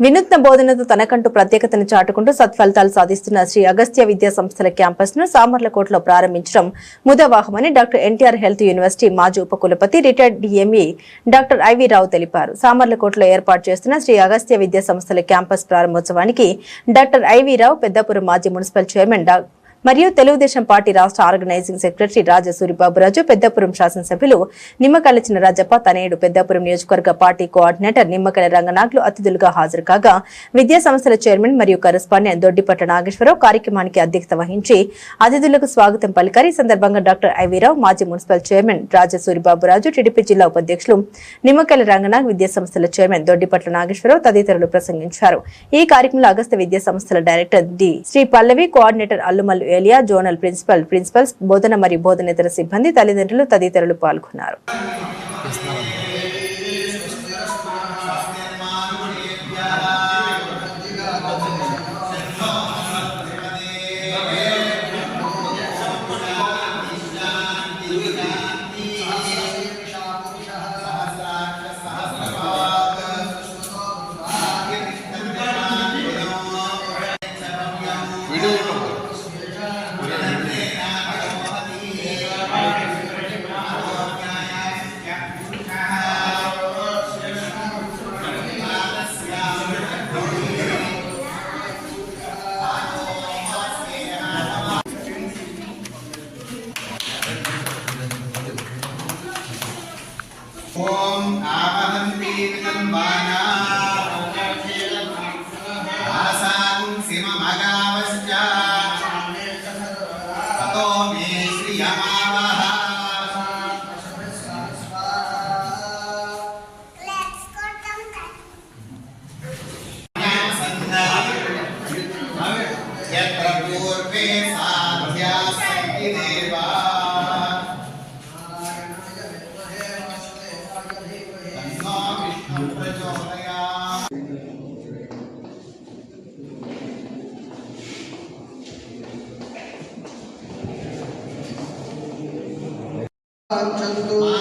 వినూత్న బోధనతో తనకంటూ ప్రత్యేకతను చాటుకుంటూ సత్ఫలితాలు సాధిస్తున్న శ్రీ అగస్త్య విద్యా సంస్థల క్యాంపస్ ను సామర్లకోటలో ప్రారంభించడం ముదవాహమని డాక్టర్ ఎన్టీఆర్ హెల్త్ యూనివర్సిటీ మాజీ ఉపకులపతి రిటైర్డ్ డిఎంఈ డాక్టర్ ఐవి రావు తెలిపారు. సామర్లకోటలో ఏర్పాటు చేస్తున్న శ్రీ అగస్త్య విద్యా సంస్థల క్యాంపస్ ప్రారంభోత్సవానికి డాక్టర్ ఐవి రావు, పెద్దాపురం మాజీ మున్సిపల్ చైర్మన్ మరియు తెలుగుదేశం పార్టీ రాష్ట్ర ఆర్గనైజింగ్ సెక్రటరీ రాజా సూరిబాబురాజు, పెద్దాపురం శాసనసభ్యులు నిమ్మకల్ల చినరాజప్ప, తనేడు పెద్దాపురం నియోజకవర్గ పార్టీ కోఆర్డినేటర్ నిమ్మకల్ల రంగనాథ్లు అతిథులుగా హాజరు కాగా, విద్యా సంస్థల చైర్మన్ మరియు కరెస్పాండెంట్ దొడ్డిపట్ల నాగేశ్వరరావు కార్యక్రమానికి అధ్యక్షత వహించి అతిథులకు స్వాగతం పలికారు. ఈ సందర్భంగా డాక్టర్ ఐవీరావు, మాజీ మున్సిపల్ చైర్మన్ రాజా సూరిబాబురాజు, టీడీపీ జిల్లా ఉపాధ్యక్షులు నిమ్మకల్ల రంగనాథ్, విద్యా సంస్థల చైర్మన్ దొడ్డిపట్ల నాగేశ్వరరావు తదితరులు ప్రసంగించారు. ఈ కార్యక్రమంలో అగస్త్య విద్యా సంస్థల డైరెక్టర్ డి శ్రీ పల్లవి, కోఆర్డినేటర్ అల్లుమల్లు ఏలియా, జోనల్ ప్రిన్సిపల్స్, బోధన మరియు బోధనేతర సిబ్బంది, తల్లిదండ్రులు తదితరులు పాల్గొన్నారు. ओम आवहन्ति विदम्बाना आसां सिममगावश्च ततो मे श्रियमावह यत्र पूर्वे साध्या सन्ति देवा Santo